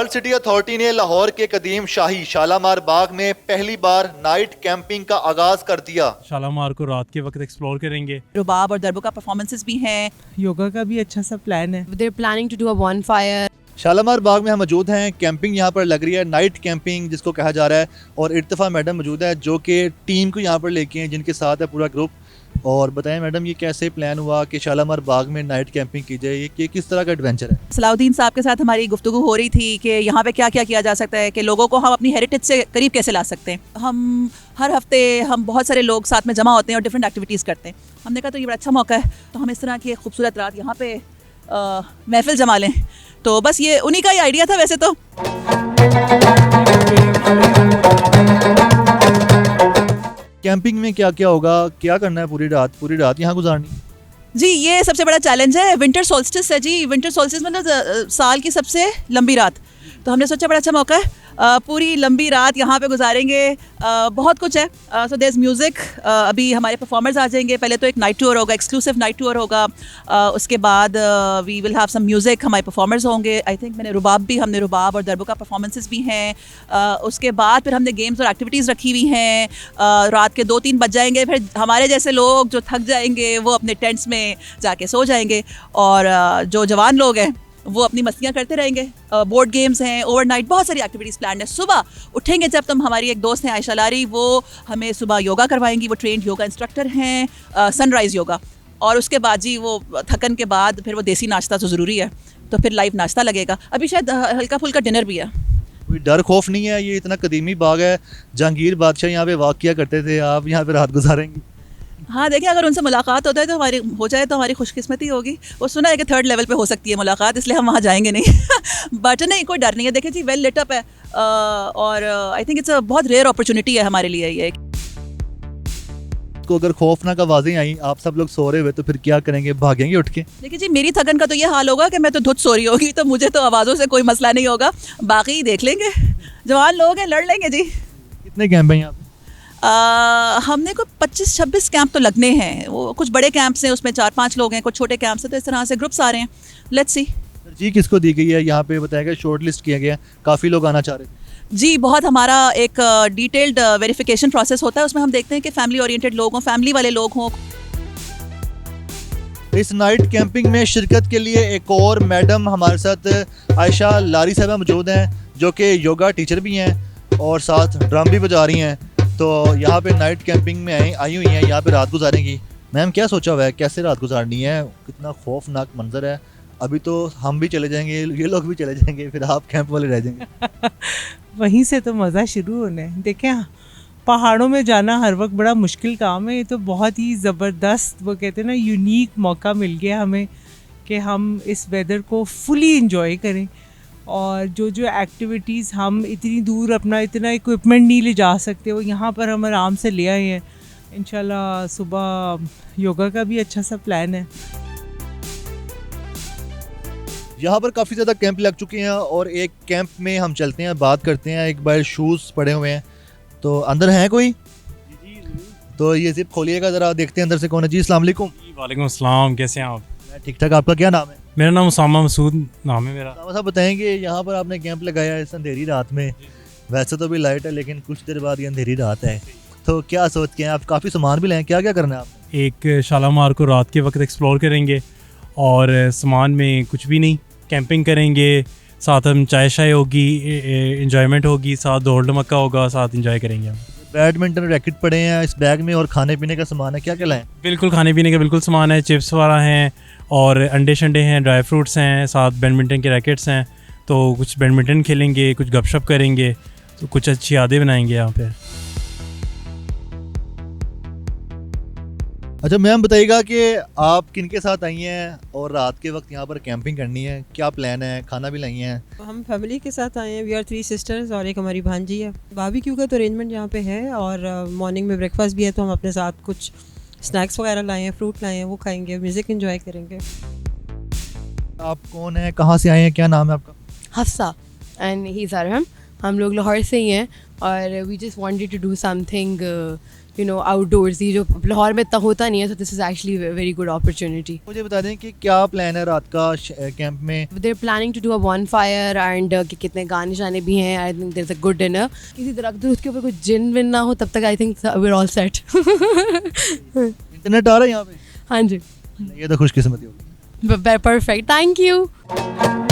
World city authority ने लाहौर के कदीम शाही शालामार बाग में पहली बार नाइट कैंपिंग का आगाज कर दिया। शालामार को रात के वक्त एक्सप्लोर करेंगे। रुबाब और दरबो का परफॉर्मेंसेस भी हैं। योगा का भी अच्छा सा प्लान है। They're planning to do a bonfire. Shalimar बाग में हम मौजूद हैं। कैंपिंग यहाँ पर लग रही है, नाइट कैंपिंग जिसको कहा जा रहा है। और इर्तिफा मैडम मौजूद है जो कि टीम को यहाँ पर लेके हैं, जिनके साथ है पूरा ग्रुप। और बताएं मैडम, ये कैसे प्लान हुआ कि शालामार बाग में नाइट कैंपिंग की जाए? ये किस तरह का एडवेंचर है? सलाउद्दीन साहब के साथ हमारी गुफ्तगू हो रही थी कि यहाँ पे क्या क्या किया जा सकता है, कि लोगों को हम अपनी हेरिटेज से करीब कैसे ला सकते हैं। हम हर हफ्ते हम बहुत सारे लोग साथ में जमा होते हैं और डिफरेंट एक्टिविटीज़ करते हैं। हमने कहा तो ये बड़ा अच्छा मौका है, तो हम इस तरह की एक खूबसूरत रात यहाँ पे महफिल जमा लें। तो बस ये उन्हीं का ही आइडिया था वैसे तो। कैंपिंग में क्या क्या होगा, क्या करना है? पूरी रात यहाँ गुजारनी? जी ये सबसे बड़ा चैलेंज है। विंटर सोल्स्टिस है जी। विंटर सोल्स्टिस मतलब साल की सबसे लंबी रात। तो हमने सोचा बड़ा अच्छा मौका है, पूरी लंबी रात यहाँ पे गुजारेंगे। बहुत कुछ है। So there is music. अभी हमारे परफॉर्मर्स आ जाएंगे। पहले तो एक नाइट टूर होगा, एक्सक्लूसिव नाइट टूर होगा। उसके बाद we will have some music, हमारे परफॉर्मर्स होंगे। आई थिंक हमने रुबाब और दरबो का परफॉर्मेंसेस भी हैं। उसके बाद फिर हमने गेम्स और एक्टिविटीज़ रखी हुई हैं। रात के 2-3 बज जाएंगे, फिर हमारे जैसे लोग जो थक जाएंगे वो अपने टेंट्स में जाके सो जाएंगे, और जो जवान लोग हैं वो अपनी मस्तियाँ करते रहेंगे। बोर्ड गेम्स हैं, ओवरनाइट बहुत सारी एक्टिविटीज़ प्लान है। सुबह उठेंगे जब तुम, हमारी एक दोस्त हैं आयशा लारी, वो हमें सुबह योगा करवाएंगी। वो ट्रेंड योगा इंस्ट्रक्टर हैं, सनराइज़ योगा। और उसके बाद जी वो थकन के बाद फिर वो देसी नाश्ता तो ज़रूरी है, तो फिर लाइव नाश्ता लगेगा। अभी शायद हल्का फुल्का डिनर भी है। कोई डर खौफ नहीं है? ये इतना कदीमी बाग है, जहांगीर बादशाह यहाँ पे वाक़ किया करते थे, आप यहाँ पे रात गुजारेंगे? हाँ देखिए, अगर उनसे मुलाकात हो जाए तो हमारी खुशकिस्मती होगी। वो सुना है कि 3rd लेवल पे हो सकती है मुलाकात, इसलिए हम वहाँ जाएंगे नहीं। बट नहीं, कोई डर नहीं है। देखिए जी, वेल लिट अप है, और आई थिंक इट्स अ बहुत रेयर अपॉर्चुनिटी है हमारे लिए ये। को अगर खौफनाक आवाज़ें आई, आप सब लोग सो रहे हुए, तो फिर क्या करेंगे? भागेंगे उठ के? देखिए जी, मेरी थकन का तो ये हाल होगा कि मैं तो धुत सो रही होगी, तो मुझे तो आवाज़ों से कोई मसला नहीं होगा। बाकी देख लेंगे, जवान लोग हैं, लड़ लेंगे जी। कितने कैंप हैं यहाँ पे? हमने को 25-26 कैंप तो लगने हैं। वो कुछ बड़े कैंप्स हैं, उसमें 4-5 लोग हैं, कुछ छोटे कैंप्स हैं, तो इस तरह से ग्रुप्स आ रहे हैं। Let's see. जी किसको दी गई है? यहाँ पे बताया गया शॉर्ट लिस्ट किया गया, काफ़ी लोग आना चाह रहे थे। जी बहुत हमारा एक डिटेल्ड वेरिफिकेशन प्रोसेस होता है। उसमें हम देखते हैं कि फैमिली ओरिएंटेड लोग हों, फैमिली वाले लोग हों। इस नाइट कैंपिंग में शिरकत के लिए एक और मैडम हमारे साथ आयशा लारी साहबा मौजूद हैं, जो कि योगा टीचर भी हैं और साथ ड्रम भी बजा रही हैं। तो यहाँ पे नाइट कैंपिंग में आई हुई हैं, यहाँ पे रात गुजारेंगी। मैम क्या सोचा हुआ है, कैसे रात गुजारनी है? कितना खौफनाक मंजर है। अभी तो हम भी चले जाएंगे, ये लोग भी चले जाएंगे, फिर आप कैंप वाले रह जाएंगे। वहीं से तो मज़ा शुरू होना है। देखें, पहाड़ों में जाना हर वक्त बड़ा मुश्किल काम है। ये तो बहुत ही ज़बरदस्त, वो कहते हैं ना, यूनिक मौका मिल गया हमें कि हम इस वेदर को फुली इंजॉय करें। और जो एक्टिविटीज़ हम इतनी दूर अपना इतना इक्विपमेंट नहीं ले जा सकते, वो यहाँ पर हम आराम से ले आए हैं। इंशाल्लाह सुबह योगा का भी अच्छा सा प्लान है। यहाँ पर काफ़ी ज़्यादा कैंप लग चुके हैं, और एक कैंप में हम चलते हैं, बात करते हैं। एक बार शूज़ पड़े हुए हैं, तो अंदर है कोई? तो ये जिप खोलिएगा ज़रा, देखते हैं अंदर से कौन है। जी अस्सलाम वालेकुम। वालेकुम अस्सलाम, कैसे हैं आप? मैं ठीक ठाक। आपका क्या नाम है? मेरा नाम उसामा मसूद नाम है मेरा। साहब बताएंगे, यहाँ पर आपने कैंप लगाया है इस अंधेरी रात में। वैसे तो भी लाइट है, लेकिन कुछ देर बाद ये अंधेरी रात है, तो क्या सोच के हैं आप? काफ़ी सामान भी लाए, क्या क्या करना है आपने? एक शालामार को रात के वक्त एक्सप्लोर करेंगे, और सामान में कुछ भी नहीं, कैंपिंग करेंगे, साथ हम चाय शाय होगी, इंजॉयमेंट होगी, साथ दौड़ धमाका होगा, साथ इंजॉय करेंगे हम। बैडमिंटन रैकेट पड़े हैं इस बैग में, और खाने पीने का सामान है, क्या क्या लाएं? बिल्कुल खाने पीने का बिल्कुल सामान है, चिप्स वगैरह हैं, और अंडे शंडे हैं, ड्राई फ्रूट्स हैं, साथ बैडमिंटन के रैकेट्स हैं। तो कुछ बैडमिंटन खेलेंगे, कुछ गपशप करेंगे, तो कुछ अच्छी यादें बनाएंगे यहाँ पे। अच्छा मैम बताइएगा कि आप किन के साथ आई हैं और रात के वक्त यहाँ पर कैंपिंग करनी है, क्या प्लान है? खाना भी लाई हैं? हम फैमिली के साथ आए हैं। वी आर 3 सिस्टर्स और एक हमारी भांजी है। बारबेक्यू का तो अरेंजमेंट यहाँ पे है, और मॉर्निंग में ब्रेकफास्ट भी है, तो हम अपने साथ कुछ स्नैक्स वगैरह लाए हैं, फ्रूट लाए हैं, वो खाएंगे, म्यूज़िक एंजॉय करेंगे। आप कौन है, कहाँ से आए हैं, क्या नाम है आपका? हफ्सा एंड ही अरहम। हम लोग लाहौर से ही हैं, और we just wanted to do something you know outdoorsy, जो लाहौर में इतना होता नहीं है, so this is actually very good opportunity. मुझे बता दें कि क्या प्लान है रात का कैंप में? They're planning to do a bonfire and कि कितने गाने शाने भी हैं. I think there's a good dinner. किसी दरख्त उसके ऊपर कोई जिन विन ना हो तब तक I think we're all set. Internet आ रहा है यहाँ पे? हाँ जी. ये तो खुशकिस्मती होगी. Perfect. Thank you.